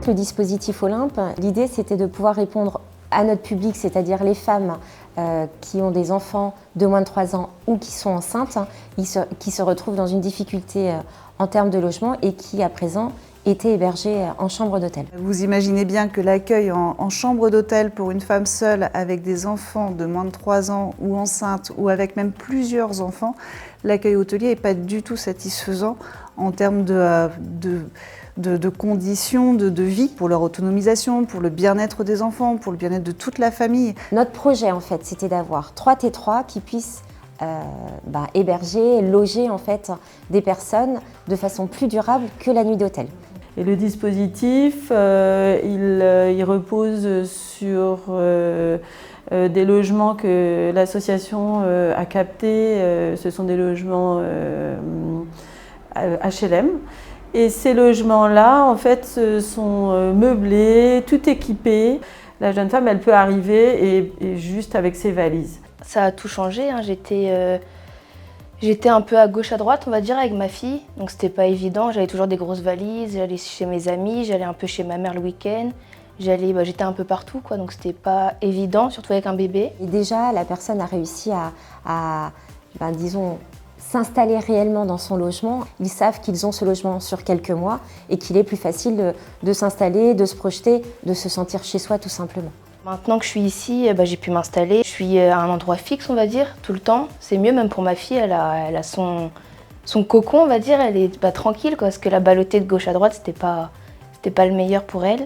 Avec le dispositif Olympe, l'idée c'était de pouvoir répondre à notre public, c'est-à-dire les femmes qui ont des enfants de moins de 3 ans ou qui sont enceintes, qui se retrouvent dans une difficulté en termes de logement et qui à présent étaient hébergées en chambre d'hôtel. Vous imaginez bien que l'accueil en chambre d'hôtel pour une femme seule avec des enfants de moins de 3 ans ou enceinte ou avec même plusieurs enfants, l'accueil hôtelier n'est pas du tout satisfaisant en termes de conditions de vie pour leur autonomisation, pour le bien-être des enfants, pour le bien-être de toute la famille. Notre projet en fait, c'était d'avoir 3 T3 qui puissent héberger, loger en fait des personnes de façon plus durable que la nuit d'hôtel. Et le dispositif, il repose sur des logements que l'association a captés. Ce sont des logements HLM. Et ces logements-là, en fait, sont meublés, tout équipés. La jeune femme, elle peut arriver et juste avec ses valises. Ça a tout changé, hein. J'étais un peu à gauche à droite, on va dire, avec ma fille, donc c'était pas évident. J'avais toujours des grosses valises, j'allais chez mes amis, j'allais un peu chez ma mère le week-end. J'étais un peu partout, quoi, donc c'était pas évident, surtout avec un bébé. Et déjà, la personne a réussi disons, s'installer réellement dans son logement. Ils savent qu'ils ont ce logement sur quelques mois et qu'il est plus facile de s'installer, de se projeter, de se sentir chez soi tout simplement. Maintenant que je suis ici, j'ai pu m'installer. Je suis à un endroit fixe, on va dire, tout le temps. C'est mieux, même pour ma fille, elle a son cocon, on va dire. Elle est tranquille, quoi, parce que la ballottée de gauche à droite, c'était pas le meilleur pour elle.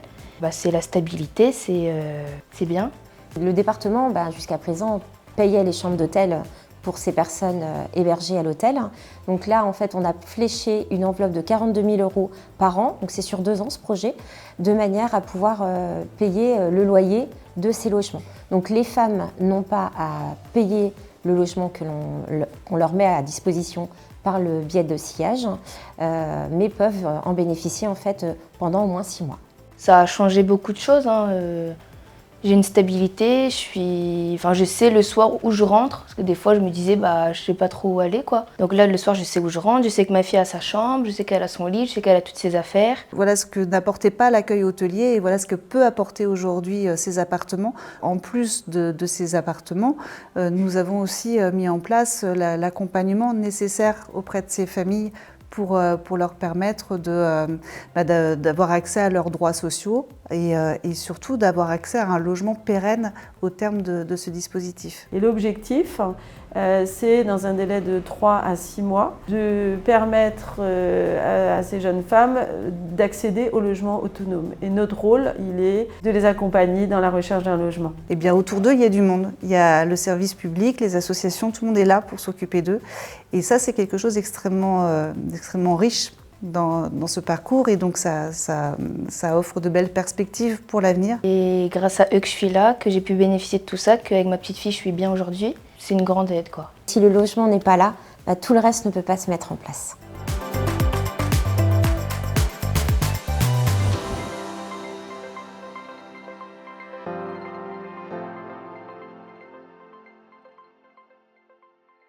C'est la stabilité, c'est bien. Le département, jusqu'à présent, payait les chambres d'hôtel pour ces personnes hébergées à l'hôtel. Donc là, en fait, on a fléché une enveloppe de 42 000 € par an, donc c'est sur 2 ans ce projet, de manière à pouvoir payer le loyer de ces logements. Donc les femmes n'ont pas à payer le logement qu'on leur met à disposition par le biais de sillage, mais peuvent en bénéficier en fait pendant au moins 6 mois. Ça a changé beaucoup de choses, hein. J'ai une stabilité, je sais le soir où je rentre, parce que des fois je me disais je sais pas trop où aller, quoi. Donc là le soir je sais où je rentre, je sais que ma fille a sa chambre, je sais qu'elle a son lit, je sais qu'elle a toutes ses affaires. Voilà ce que n'apportait pas l'accueil hôtelier et voilà ce que peut apporter aujourd'hui ces appartements. En plus de ces appartements, nous avons aussi mis en place l'accompagnement nécessaire auprès de ces familles pour leur permettre d'avoir accès à leurs droits sociaux et surtout d'avoir accès à un logement pérenne au terme de ce dispositif. Et l'objectif, c'est dans un délai de 3 à 6 mois de permettre à ces jeunes femmes d'accéder au logement autonome. Et notre rôle, il est de les accompagner dans la recherche d'un logement. Eh bien, autour d'eux, il y a du monde. Il y a le service public, les associations, tout le monde est là pour s'occuper d'eux. Et ça, c'est quelque chose d'extrêmement riche dans ce parcours et donc ça offre de belles perspectives pour l'avenir. Et grâce à eux que je suis là, que j'ai pu bénéficier de tout ça, qu'avec ma petite fille je suis bien aujourd'hui, c'est une grande aide, quoi. Si le logement n'est pas là, tout le reste ne peut pas se mettre en place.